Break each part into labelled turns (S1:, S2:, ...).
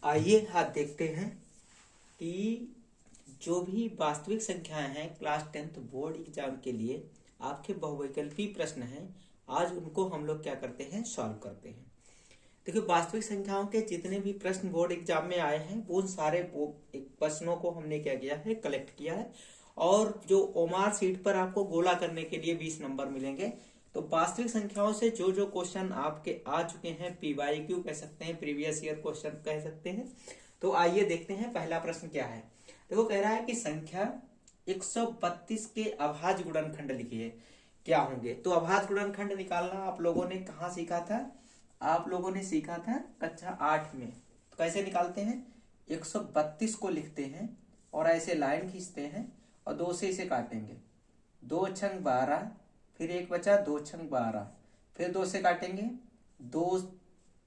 S1: आइए आज देखते हैं कि जो भी वास्तविक संख्याएं हैं क्लास 10th बोर्ड एग्जाम के लिए आपके बहुविकल्पी प्रश्न हैं, आज उनको हम लोग क्या करते हैं, सॉल्व करते हैं। देखिए, वास्तविक संख्याओं के जितने भी प्रश्न बोर्ड एग्जाम में आए हैं वो उन सारे प्रश्नों को हमने क्या किया है, कलेक्ट किया है। और जो ओमार सीट पर आपको गोला करने के लिए 20 नंबर मिलेंगे। तो वास्तविक संख्याओं से जो जो क्वेश्चन आपके आ चुके हैं, PYQ कह सकते हैं, प्रीवियस ईयर क्वेश्चन कह सकते हैं। तो आइए देखते हैं पहला प्रश्न क्या है। देखो, कह रहा है कि संख्या 132 के अभाज्य गुणनखंड लिखिए, क्या होंगे। तो अभाज्य गुणनखंड निकालना आप लोगों ने कहाँ सीखा था? आप लोगों ने सीखा था कक्षा 8 में। तो कैसे निकालते हैं? 132 को लिखते हैं और ऐसे लाइन खींचते हैं और 2 से इसे काटेंगे। 2 छंग 12, फिर 1 बचा, 2 छंग 12, फिर 2 से काटेंगे, 2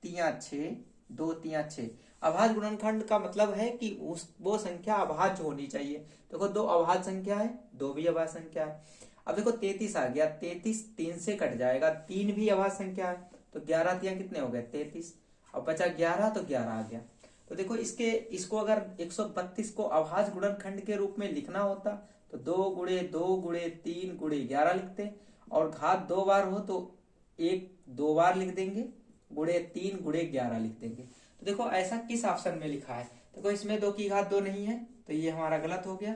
S1: तिया 6, 2 तिया 6। अभाज्य गुणनखंड का मतलब है कि वो संख्या अभाज्य होनी चाहिए। देखो, 2 अभाज्य संख्या है, 2 भी अभाज्य संख्या है। अब देखो 33 आ गया, 33 3 से कट जाएगा, 3 भी अभाज्य संख्या है। तो 11 तिया कितने हो गए? 33। अब बचा 11, तो 11 आ गया। तो देखो इसको अगर 132 को अभाज्य गुणनखंड के रूप में लिखना होता तो 2 गुणे 2 गुणे 3 गुणे 11 लिखते, और घात 2 बार हो तो 1 2 बार लिख देंगे, गुणे 3 गुणे 11 लिख देंगे। तो देखो ऐसा किस ऑप्शन में लिखा है? देखो इसमें 2 की घात 2 नहीं है, तो ये हमारा गलत हो गया।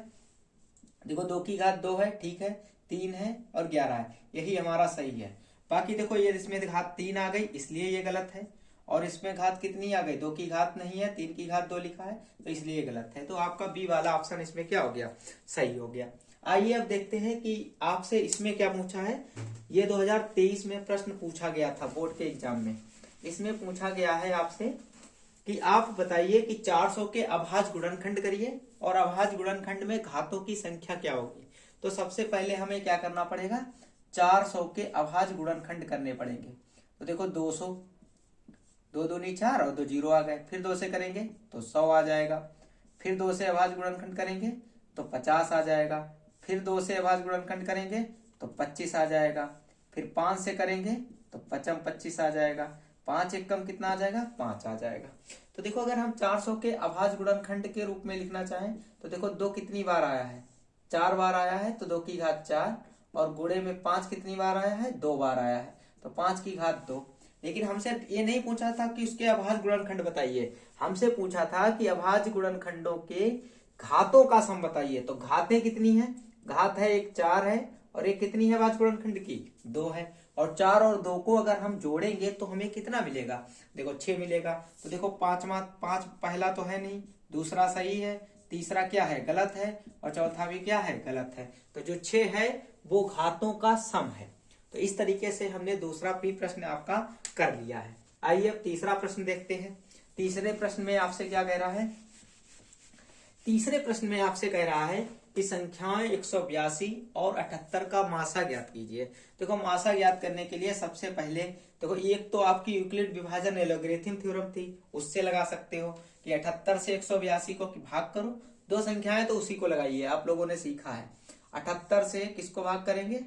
S1: देखो 2 की घात 2 है, ठीक है, 3 है और 11 है, यही हमारा सही है। बाकी देखो ये इसमें घात 3 आ गई, इसलिए ये गलत है। और इसमें घात कितनी आ गई? 2 की घात नहीं है, 3 की घात 2 लिखा है, तो इसलिए गलत है। तो आपका बी वाला ऑप्शन इसमें क्या हो गया? सही हो गया। आइए अब देखते हैं कि आपसे इसमें क्या पूछा है। ये 2023 में प्रश्न पूछा गया था बोर्ड के एग्जाम में। इसमें पूछा गया है आपसे कि आप बताइए कि 400 के अभाज्य गुणनखंड करिए और अभाज्य गुणनखंड में घातों की संख्या क्या होगी। तो सबसे पहले हमें क्या करना पड़ेगा? 400 के अभाज्य गुणनखंड करने पड़ेंगे। तो देखो 200, 2 दूनी 4 और 2 जीरो आ गए। फिर 2 से करेंगे तो 100 आ जाएगा। फिर 2 से अभाज्य गुणनखंड करेंगे तो 50 आ जाएगा। फिर 2 से अभाज्य गुणनखंड करेंगे तो 25 आ जाएगा। फिर 5 से करेंगे तो 5 25 आ जाएगा। 5 एकम कितना आ जाएगा? 5 आ जाएगा। तो देखो अगर हम 400 के अभाज्य गुणनखंड के रूप में लिखना चाहें तो देखो 2 कितनी बार आया है? 4 बार आया है, तो 2 की घात 4, और गुणे में 5 कितनी बार आया है? 2 बार आया है, तो 5 की घात 2। लेकिन हमसे ये नहीं पूछा था कि उसके अभाज्य गुणनखंड बताइए, हमसे पूछा था कि अभाज्य गुणनखंडों के घातों का सम बताइए। तो घातें कितनी है? घात है एक 4 है, और एक कितनी है अभाज्य गुणनखंड की? 2 है। और 4 और 2 को अगर हम जोड़ेंगे तो हमें कितना मिलेगा? देखो 6 मिलेगा। तो देखो 5 पहला तो है नहीं, दूसरा सही है, तीसरा क्या है? गलत है, और चौथा भी क्या है? गलत है। तो जो 6 है वो घातों का सम है। तो इस तरीके से हमने दूसरा भी प्रश्न आपका कर लिया है। आइए अब तीसरा प्रश्न देखते हैं। तीसरे प्रश्न में आपसे क्या कह रहा है? तीसरे प्रश्न में आपसे कह रहा है कि संख्याएं 182 और 78 का मासा ज्ञात कीजिए। देखो मासा ज्ञात करने के लिए सबसे पहले देखो, एक तो आपकी यूक्लिड विभाजन लॉगरिथम थ्योरम थी, उससे लगा सकते हो कि 78 से 182 को भाग करो। 2 संख्याएं तो उसी को लगाइए, आप लोगों ने सीखा है। 78 से किसको भाग करेंगे?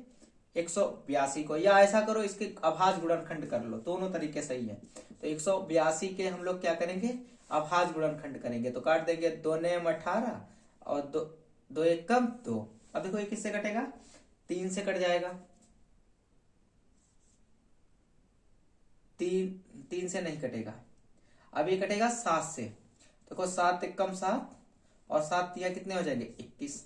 S1: 182 को। या ऐसा करो, इसके अभाज्य गुणनखंड कर लो, दोनों तरीके सही है। तो 182 के हम लोग क्या करेंगे? अभाज्य गुणनखंड करेंगे। तो काट देंगे, 2 नेम 18 और 2 एकम 2। अब देखो ये किससे कटेगा? 3 से कट जाएगा। 3 से नहीं कटेगा। अब ये कटेगा 7 से। देखो 7 एकम 7 और 7 तिया कितने हो जाएंगे? 21।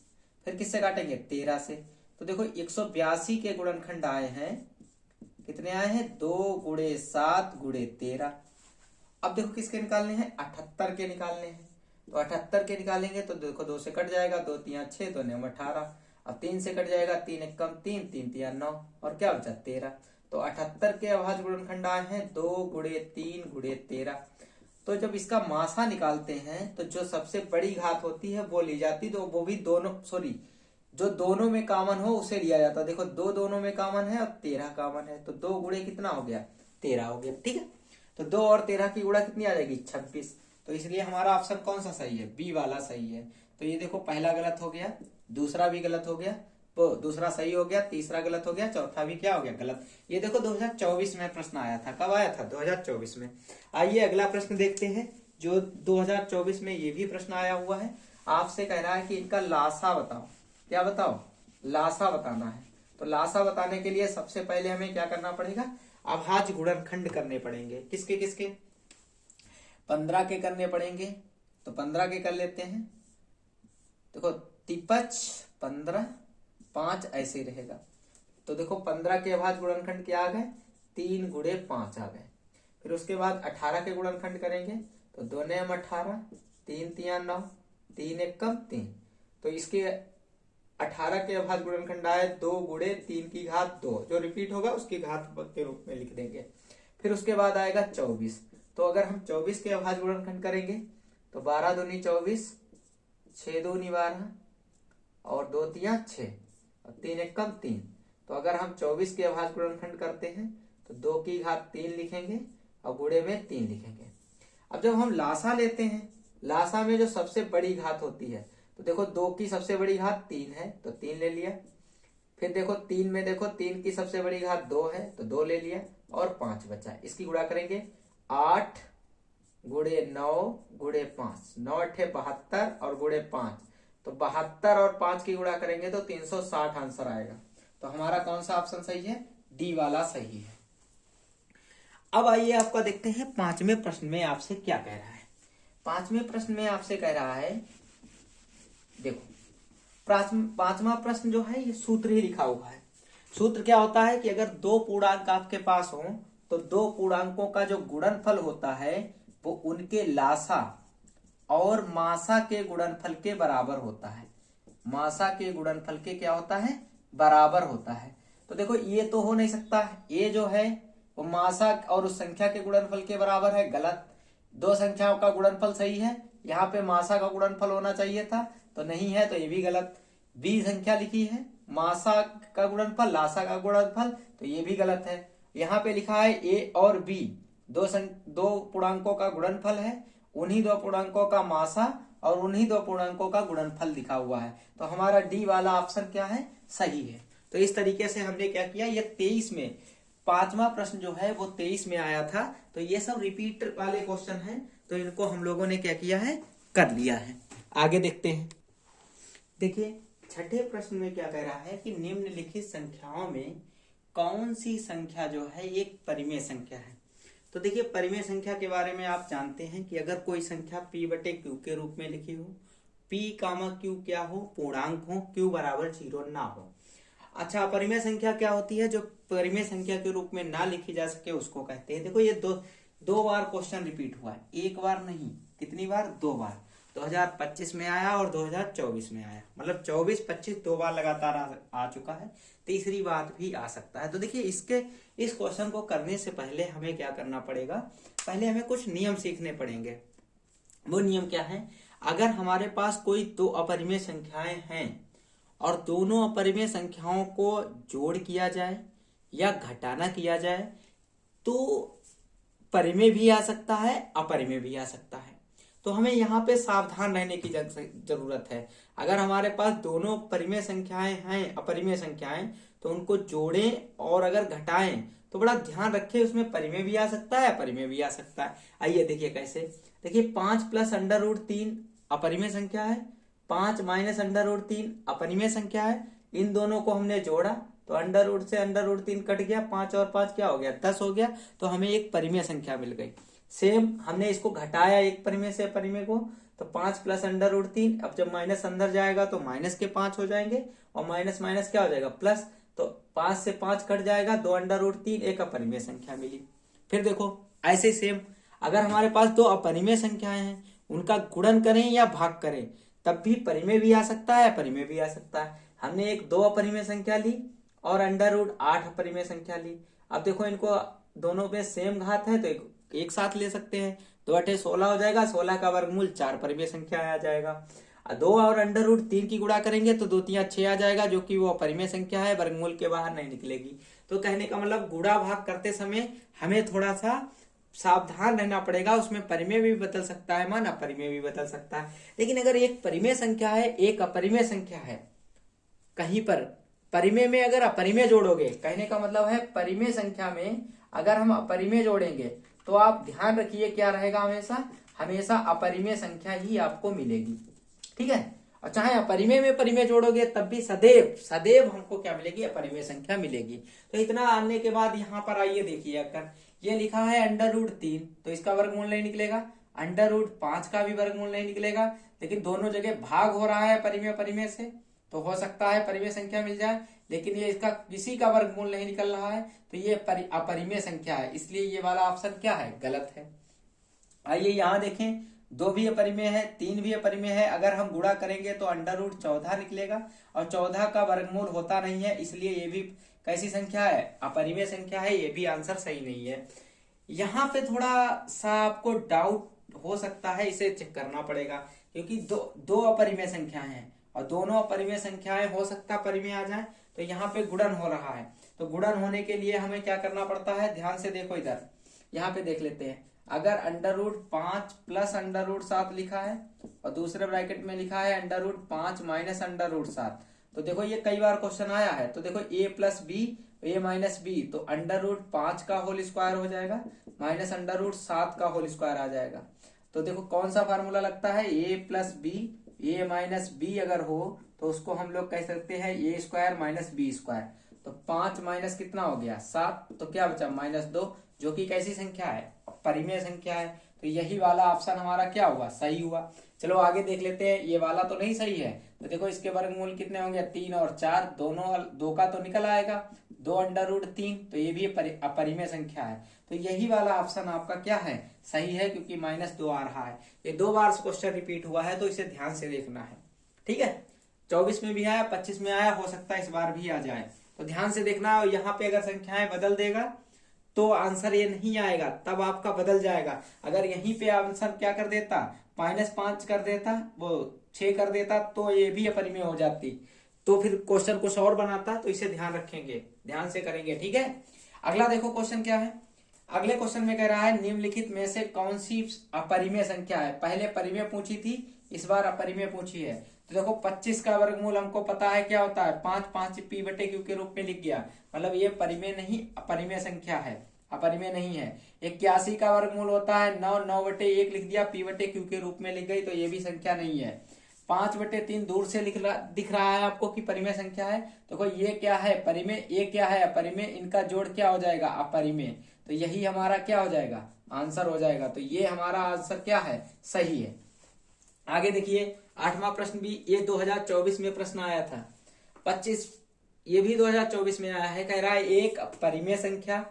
S1: फिर किससे काटेंगे? 13 से। तो देखो 182 के गुणनखंड आए हैं, कितने आए हैं? 2 गुणे 7 गुणे 13। अब देखो किसके निकालने हैं? 78 के निकालने हैं। तो 78 के निकालेंगे तो देखो 2 से कट जाएगा, 2 तिया 6, 2 नेम 18। अब 3 से कट जाएगा, 3 एकम 3, 3 तिया 9, और क्या बचा? 13। तो 78 के अभाज्य गुणनखंड आए हैं 2 गुणे 3 गुणे 13। तो जब इसका मासा निकालते हैं तो जो सबसे बड़ी घात होती है वो ली जाती, तो वो भी दोनों, सॉरी, जो दोनों में कॉमन हो उसे लिया जाता। देखो 2 दोनों में कॉमन है और 13 कॉमन है, तो 2 गुणे कितना हो गया? 13 हो गया। ठीक है, तो 2 और 13 की गुणा कितनी आ जाएगी? 26। तो इसलिए हमारा ऑप्शन कौन सा सही है? बी वाला सही है। तो ये देखो पहला गलत हो गया, दूसरा भी गलत हो गया, तो दूसरा सही हो गया, तीसरा गलत हो गया, चौथा भी क्या हो गया? गलत। ये देखो 2024 में प्रश्न आया था। कब आया था? 2024 में। आइए अगला प्रश्न देखते हैं। जो 2024 में ये भी प्रश्न आया हुआ है। आपसे कह रहा है कि इनका लासा बताओ। क्या बताओ? लासा बताना है। तो लासा बताने के लिए सबसे पहले हमें क्या करना पड़ेगा? अभाज्य गुणनखंड करने पड़ेंगे। किसके किसके? 15 के करने पड़ेंगे। तो 15 के कर लेते हैं। देखो 53, 15, 5 ऐसे ही रहेगा। तो देखो 15 के अभाज्य गुणनखंड क्या आ गए? 3 गुणे 5 आ गए। फिर उसके बाद 18 के गुणनखंड करेंगे तो 2 9 18, 3 3 9, 3 1 3। तो इसके 18 के अभाज्य गुणनखंड आए 2 गुणे 3 की घात 2, जो रिपीट होगा उसकी घात के रूप में लिख देंगे। फिर उसके बाद आएगा 24। तो अगर हम 24 के अभाज्य गुणनखंड करेंगे तो 12 दूनी 24, 6 दूनी 12 और 2 तिया 6 और 3 1 3। तो अगर हम 24 के अभाज्य गुणनखंड करते हैं तो 2 की घात 3 लिखेंगे और गुणे में 3 लिखेंगे। अब जब हम लासा लेते हैं, लासा में जो सबसे बड़ी घात होती है, तो देखो 2 की सबसे बड़ी घात 3 है तो 3 ले लिया। फिर देखो 3 में देखो 3 की सबसे बड़ी घात 2 है तो 2 ले लिया और 5 बचा। इसकी गुणा करेंगे 8 गुणे 9 गुणे 5, 9 8 72 और गुणे 5। तो 72 और 5 की गुणा करेंगे तो 360 आंसर आएगा। तो हमारा कौन सा ऑप्शन सही है? डी वाला सही है। अब आइए आपका देखते हैं पांचवें प्रश्न में आपसे क्या कह रहा है। पांचवें प्रश्न में आपसे कह रहा है, देखो पांचवा प्रश्न जो है ये सूत्र ही लिखा हुआ है। सूत्र क्या होता है कि अगर दो पूर्णांक आपके पास हो तो दो पूर्णांकों का जो गुणनफल होता है वो उनके लासा और मासा के गुणनफल के बराबर होता है। मासा के गुणनफल के क्या होता है? बराबर होता है। तो देखो ये तो हो नहीं सकता, ये जो है वो मासा और उस संख्या के गुणनफल के बराबर है, गलत। दो संख्याओं का गुणनफल सही है, यहाँ पे मासा का गुणनफल होना चाहिए था तो नहीं है, तो ये भी गलत। बी संख्या लिखी है, मासा का गुणनफल लासा का गुणनफल, तो ये भी गलत है। यहाँ पे लिखा है ए और बी दो पूर्णांकों का गुणनफल है, उन्हीं दो पूर्णांकों का मासा और उन्हीं दो पूर्णांकों का गुणनफल लिखा हुआ है। तो हमारा डी वाला ऑप्शन क्या है? सही है। तो इस तरीके से हमने क्या किया, ये 23 में पांचवा प्रश्न जो है वो 23 में आया था। तो ये सब रिपीट वाले क्वेश्चन हैं, तो इनको हम लोगों ने क्या किया है? कर लिया है। आगे देखते हैं। देखिए छठे प्रश्न में क्या कह रहा है कि निम्नलिखित संख्याओं में कौन सी संख्या जो है एक परिमेय संख्या है। तो देखिए परिमेय संख्या के बारे में आप जानते हैं कि अगर कोई संख्या p बटे क्यू के रूप में लिखी हो, p कामा क्यू क्या हो? पूर्णांक हो, q बराबर 0 ना हो। अच्छा, अपरिमेय संख्या क्या होती है? जो परिमेय संख्या के रूप में ना लिखी जा सके उसको कहते हैं। देखो ये दो बार क्वेश्चन रिपीट हुआ है, एक बार नहीं, कितनी बार? 2 बार। 2025 में आया और 2024 में आया, मतलब 24-25 2 बार लगातार आ चुका है। तीसरी बात भी आ सकता है। तो देखिए इस क्वेश्चन को करने से पहले हमें क्या करना पड़ेगा? पहले हमें कुछ नियम सीखने पड़ेंगे। वो नियम क्या है? अगर हमारे पास कोई दो अपरिमेय संख्याएं हैं और दोनों अपरिमेय संख्याओं को जोड़ किया जाए या घटाना किया जाए तो परिमेय भी आ सकता है, अपरिमेय भी आ सकता है। तो हमें यहाँ पे सावधान रहने की जरूरत है। अगर हमारे पास दोनों परिमेय संख्याएं हैं, अपरिमेय संख्याएं, तो उनको जोड़ें और अगर घटाएं तो बड़ा ध्यान रखें, उसमें परिमेय भी आ सकता है, अपरिमेय भी आ सकता है। आइए देखिए कैसे। देखिए 5 + √3 अपरिमेय संख्या है, 5 - √3 अपरिमेय संख्या है। इन दोनों को हमने जोड़ा तो √ से √3 कट गया, 5 और 5 क्या हो गया? 10 हो गया। तो हमें एक परिमेय संख्या मिल गई। सेम हमने इसको घटाया एक परिमेय से परिमेय को, तो 5 + √3। अब जब माइनस अंदर जाएगा तो माइनस के 5 हो जाएंगे और माइनस माइनस क्या हो जाएगा? प्लस। तो 5 से 5 कट जाएगा, 2 √3, एक अपरिमेय संख्या मिली। फिर देखो ऐसे सेम अगर हमारे पास दो अपरिमेय संख्याएं हैं, उनका गुणन करें या भाग करें तब भी परिमेय भी आ सकता है, अपरिमेय भी आ सकता है। हमने एक 2 अपरिमेय संख्या ली और √8 अपरिमेय संख्या ली। अब देखो इनको दोनों पे सेम घात है तो एक साथ ले सकते हैं। 2 8 16 हो जाएगा, 16 का वर्गमूल 4 परिमेय संख्या आ जाएगा। 2 और √3 की गुणा करेंगे तो 2 3 6 आ जाएगा, जो कि वो अपरिमेय संख्या है, वर्गमूल के बाहर नहीं निकलेगी। तो कहने का मतलब गुणा भाग करते समय हमें थोड़ा सा सावधान रहना पड़ेगा। उसमें परिमेय भी बदल सकता है मान, अपरिमेय भी बदल सकता है। लेकिन अगर एक परिमेय संख्या है, एक अपरिमेय संख्या है, कहीं पर परिमेय में अगर अपरिमेय जोड़ोगे, कहने का मतलब है परिमेय संख्या में अगर हम अपरिमेय जोड़ेंगे तो आप ध्यान रखिए क्या रहेगा? हमेशा अपरिमेय संख्या ही आपको मिलेगी। ठीक है, और चाहे अपरिमेय में परिमेय जोड़ोगे तब भी सदैव सदैव हमको क्या मिलेगी, अपरिमेय संख्या मिलेगी। तो इतना आने के बाद यहाँ पर आइए देखिए, अगर ये लिखा है √3 तो इसका वर्गमूल नहीं निकलेगा, √5 का भी वर्गमूल नहीं निकलेगा, लेकिन दोनों जगह भाग हो रहा है परिमेय परिमेय से, तो हो सकता है परिमेय संख्या मिल जाए, लेकिन ये इसका किसी का वर्गमूल नहीं निकल रहा है, तो ये अपरिमेय संख्या है, इसलिए ये वाला ऑप्शन क्या है, गलत है। आइए यहाँ देखें, 2 भी अपरिमेय है, 3 भी अपरिमेय है, अगर हम गुणा करेंगे तो √14 निकलेगा, और 14 का वर्गमूल होता नहीं है, इसलिए ये भी कैसी संख्या है, अपरिमेय संख्या है, ये भी आंसर सही नहीं है। यहाँ पे थोड़ा सा आपको डाउट हो सकता है, इसे चेक करना पड़ेगा, क्योंकि दो अपरिमेय संख्याएं हैं और दोनों अपरिमेय संख्याएं हो सकता परिमेय आ जाए, तो यहाँ पे गुणन हो रहा है, तो गुणन होने के लिए हमें क्या करना पड़ता है, ध्यान से देखो इधर, यहाँ पे देख लेते हैं। अगर √5 प्लस √7 लिखा है और दूसरे ब्रैकेट में लिखा है √5 माइनस √7, तो देखो ये कई बार क्वेश्चन आया है, तो देखो a plus b a minus b, तो √5 का होल स्क्वायर हो जाएगा माइनस √7 का होल स्क्वायर आ जाएगा। तो देखो कौन सा फार्मूला लगता है, a plus b a minus b अगर हो तो उसको हम लोग कह सकते हैं a square minus b square. तो 5 माइनस कितना हो गया 7, तो क्या बचा -2, जो कि कैसी संख्या है, परिमेय संख्या है। तो यही वाला ऑप्शन हमारा क्या हुआ, सही हुआ। चलो आगे देख लेते हैं, ये वाला तो नहीं सही है, तो देखो इसके वर्गमूल कितने होंगे, 3 और 4, दोनों 2 का तो निकल आएगा, 2√3, तो ये भी अपरिमेय संख्या है। तो यही वाला ऑप्शन आपका क्या है, सही है, क्योंकि -2 आ रहा है। ये 2 बार क्वेश्चन रिपीट हुआ है, तो इसे ध्यान से देखना है। ठीक है, 24 में भी आया, 25 में आया, हो सकता है इस बार भी आ जाए, तो ध्यान से देखना। और यहाँ पे अगर संख्याएं बदल देगा तो आंसर ये नहीं आएगा, तब आपका बदल जाएगा। अगर यहीं पे आंसर क्या कर देता, -5 कर देता, वो 6 कर देता, तो ये भी अपरिमेय हो जाती, तो फिर क्वेश्चन कुछ और बनाता। तो इसे ध्यान रखेंगे, ध्यान से करेंगे। ठीक है, अगला देखो क्वेश्चन क्या है। अगले क्वेश्चन में कह रहा है निम्नलिखित में से कौन सी अपरिमेय संख्या है। पहले परिमेय पूछी थी, इस बार अपरिमेय पूछी है। तो देखो 25 का वर्गमूल हमको पता है क्या होता है, 5 p/q के रूप में लिख गया, मतलब ये परिमेय नहीं अपरिमेय संख्या है, अपरिमेय नहीं है। 81 का वर्गमूल होता है 9/1 लिख दिया, p/q के रूप में लिख गई, तो ये भी संख्या नहीं है। 5/3 दूर से दिख रहा है आपको कि परिमेय संख्या है, देखो ये क्या है, परिमेय, ये क्या है, अपरिमेय, इनका जोड़ क्या हो जाएगा, अपरिमेय। तो यही हमारा क्या हो जाएगा, आंसर हो जाएगा। तो ये हमारा आंसर क्या है, सही है। आगे देखिए 8वां प्रश्न भी ये 2024 में प्रश्न आया था। 25 ये भी 2024 में आया है, कह रहा है एक परिमेय संख्या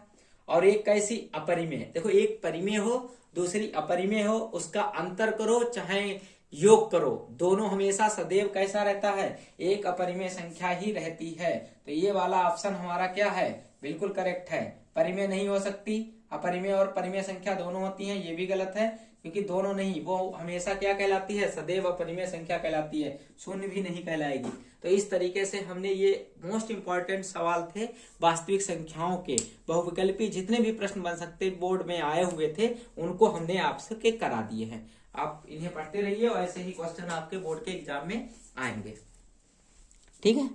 S1: और एक कैसी, अपरिमेय। देखो एक परिमेय हो दूसरी अपरिमेय हो, उसका अंतर करो चाहे योग करो, दोनों हमेशा सदैव कैसा रहता है, एक अपरिमेय संख्या ही रहती है। तो ये वाला ऑप्शन हमारा क्या है, बिल्कुल करेक्ट है। परिमेय नहीं हो सकती, अपरिमेय और परिमेय संख्या दोनों होती हैं, ये भी गलत है, क्योंकि दोनों नहीं, वो हमेशा क्या कहलाती है, सदैव अपरिमेय संख्या कहलाती है, शून्य भी नहीं कहलाएगी। तो इस तरीके से हमने ये मोस्ट इंपॉर्टेंट सवाल थे वास्तविक संख्याओं के, बहुविकल्पी जितने भी प्रश्न बन सकते बोर्ड में आए हुए थे, उनको हमने आपसे करा दिए हैं। आप इन्हें पढ़ते रहिए और ऐसे ही क्वेश्चन आपके बोर्ड के एग्जाम में आएंगे। ठीक है।